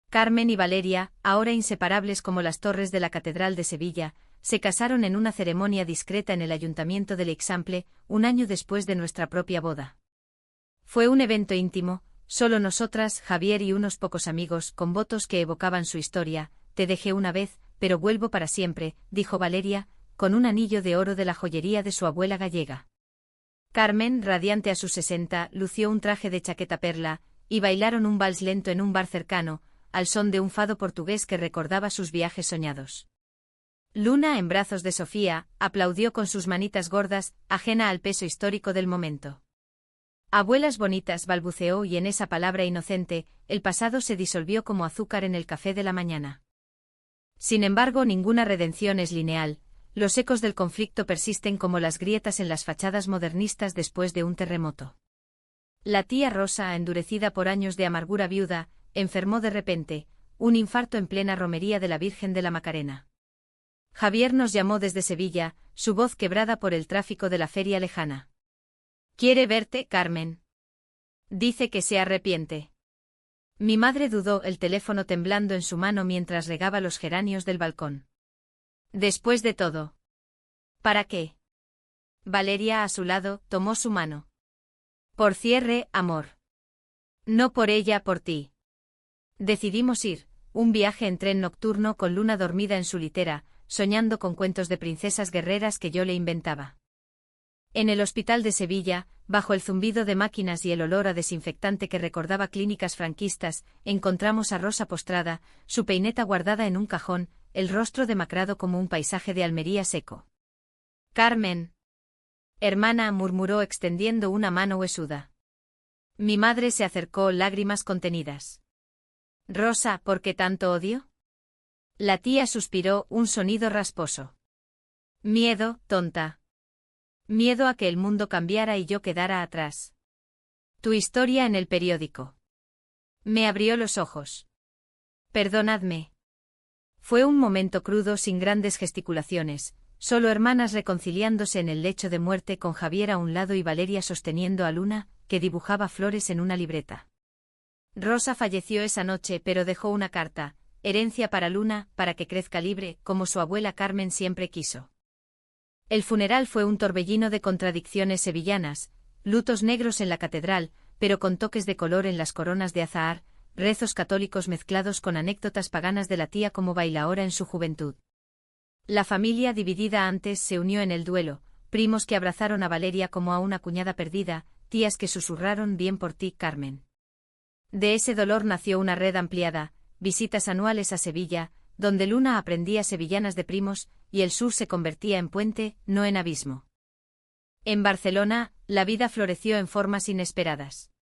Carmen y Valeria, ahora inseparables como las torres de la Catedral de Sevilla, se casaron en una ceremonia discreta en el Ayuntamiento del Eixample, un año después de nuestra propia boda. Fue un evento íntimo, solo nosotras, Javier y unos pocos amigos, con votos que evocaban su historia. Te dejé una vez, pero vuelvo para siempre, dijo Valeria, con un anillo de oro de la joyería de su abuela gallega. Carmen, radiante a sus 60, lució un traje de chaqueta perla, y bailaron un vals lento en un bar cercano, al son de un fado portugués que recordaba sus viajes soñados. Luna, en brazos de Sofía, aplaudió con sus manitas gordas, ajena al peso histórico del momento. Abuelas bonitas, balbuceó, y en esa palabra inocente, el pasado se disolvió como azúcar en el café de la mañana. Sin embargo, ninguna redención es lineal, los ecos del conflicto persisten como las grietas en las fachadas modernistas después de un terremoto. La tía Rosa, endurecida por años de amargura viuda, enfermó de repente, un infarto en plena romería de la Virgen de la Macarena. Javier nos llamó desde Sevilla, su voz quebrada por el tráfico de la feria lejana. «¿Quiere verte, Carmen?» Dice que se arrepiente. Mi madre dudó, el teléfono temblando en su mano mientras regaba los geranios del balcón. Después de todo. ¿Para qué? Valeria, a su lado, tomó su mano. Por cierre, amor. No por ella, por ti. Decidimos ir, un viaje en tren nocturno con Luna dormida en su litera, soñando con cuentos de princesas guerreras que yo le inventaba. En el hospital de Sevilla, bajo el zumbido de máquinas y el olor a desinfectante que recordaba clínicas franquistas, encontramos a Rosa postrada, su peineta guardada en un cajón, el rostro demacrado como un paisaje de Almería seco. «Carmen. Hermana», murmuró extendiendo una mano huesuda. Mi madre se acercó, lágrimas contenidas. «Rosa, ¿por qué tanto odio?» La tía suspiró, un sonido rasposo. «Miedo, tonta. Miedo a que el mundo cambiara y yo quedara atrás. Tu historia en el periódico. Me abrió los ojos. Perdonadme». Fue un momento crudo, sin grandes gesticulaciones, solo hermanas reconciliándose en el lecho de muerte, con Javier a un lado y Valeria sosteniendo a Luna, que dibujaba flores en una libreta. Rosa falleció esa noche, pero dejó una carta, herencia para Luna, para que crezca libre, como su abuela Carmen siempre quiso. El funeral fue un torbellino de contradicciones sevillanas, lutos negros en la catedral, pero con toques de color en las coronas de azahar, rezos católicos mezclados con anécdotas paganas de la tía como bailaora en su juventud. La familia, dividida antes, se unió en el duelo, primos que abrazaron a Valeria como a una cuñada perdida, tías que susurraron «bien por ti, Carmen». De ese dolor nació una red ampliada, visitas anuales a Sevilla, donde Luna aprendía sevillanas de primos, y el sur se convertía en puente, no en abismo. En Barcelona, la vida floreció en formas inesperadas.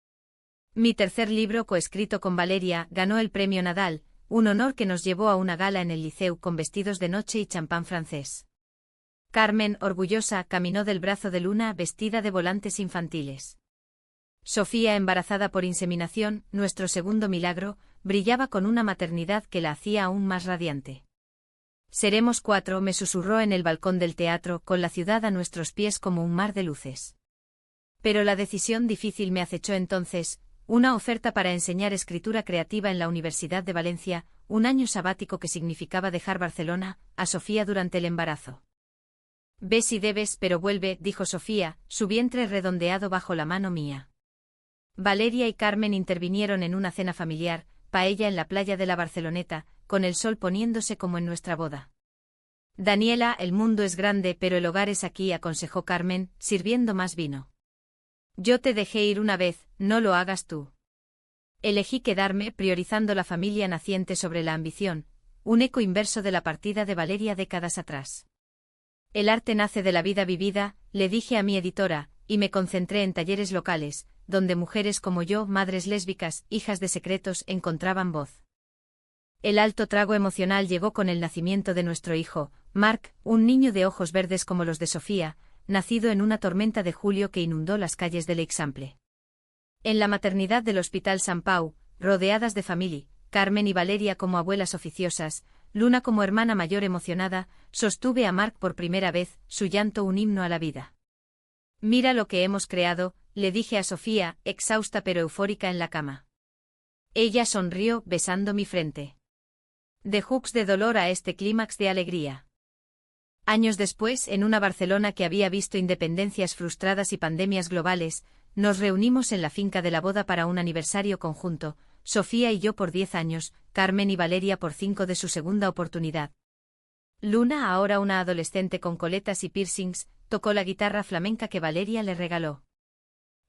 Mi tercer libro, coescrito con Valeria, ganó el premio Nadal, un honor que nos llevó a una gala en el Liceu con vestidos de noche y champán francés. Carmen, orgullosa, caminó del brazo de Luna vestida de volantes infantiles. Sofía, embarazada por inseminación, nuestro segundo milagro, brillaba con una maternidad que la hacía aún más radiante. «Seremos 4», me susurró en el balcón del teatro, con la ciudad a nuestros pies como un mar de luces. Pero la decisión difícil me acechó entonces, una oferta para enseñar escritura creativa en la Universidad de Valencia, un año sabático que significaba dejar Barcelona, a Sofía durante el embarazo. «Ve si debes, pero vuelve», dijo Sofía, su vientre redondeado bajo la mano mía. Valeria y Carmen intervinieron en una cena familiar, paella en la playa de la Barceloneta, con el sol poniéndose como en nuestra boda. «Daniela, el mundo es grande, pero el hogar es aquí», aconsejó Carmen, sirviendo más vino. «Yo te dejé ir una vez, no lo hagas tú». Elegí quedarme, priorizando la familia naciente sobre la ambición, un eco inverso de la partida de Valeria décadas atrás. «El arte nace de la vida vivida», le dije a mi editora, y me concentré en talleres locales, donde mujeres como yo, madres lésbicas, hijas de secretos, encontraban voz. El alto trago emocional llegó con el nacimiento de nuestro hijo, Marc, un niño de ojos verdes como los de Sofía, nacido en una tormenta de julio que inundó las calles del Eixample. En la maternidad del Hospital Sant Pau, rodeadas de familia, Carmen y Valeria como abuelas oficiosas, Luna como hermana mayor emocionada, sostuve a Marc por primera vez, su llanto un himno a la vida. «Mira lo que hemos creado», le dije a Sofía, exhausta pero eufórica en la cama. Ella sonrió, besando mi frente. De hooks de dolor a este clímax de alegría. Años después, en una Barcelona que había visto independencias frustradas y pandemias globales, nos reunimos en la finca de la boda para un aniversario conjunto, Sofía y yo por 10 años, Carmen y Valeria por 5 de su segunda oportunidad. Luna, ahora una adolescente con coletas y piercings, tocó la guitarra flamenca que Valeria le regaló.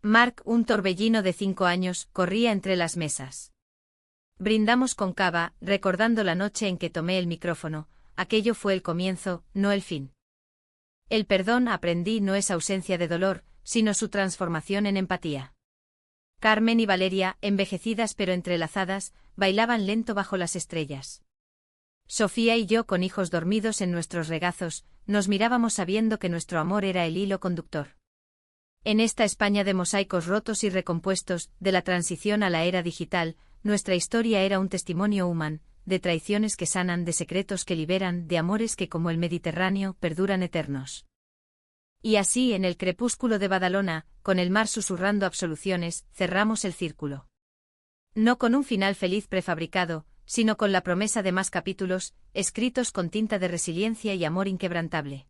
Marc, un torbellino de 5 años, corría entre las mesas. Brindamos con cava, recordando la noche en que tomé el micrófono. Aquello fue el comienzo, no el fin. El perdón, aprendí, no es ausencia de dolor, sino su transformación en empatía. Carmen y Valeria, envejecidas pero entrelazadas, bailaban lento bajo las estrellas. Sofía y yo, con hijos dormidos en nuestros regazos, nos mirábamos sabiendo que nuestro amor era el hilo conductor. En esta España de mosaicos rotos y recompuestos, de la transición a la era digital, nuestra historia era un testimonio humano, de traiciones que sanan, de secretos que liberan, de amores que como el Mediterráneo perduran eternos. Y así en el crepúsculo de Badalona, con el mar susurrando absoluciones, cerramos el círculo. No con un final feliz prefabricado, sino con la promesa de más capítulos, escritos con tinta de resiliencia y amor inquebrantable.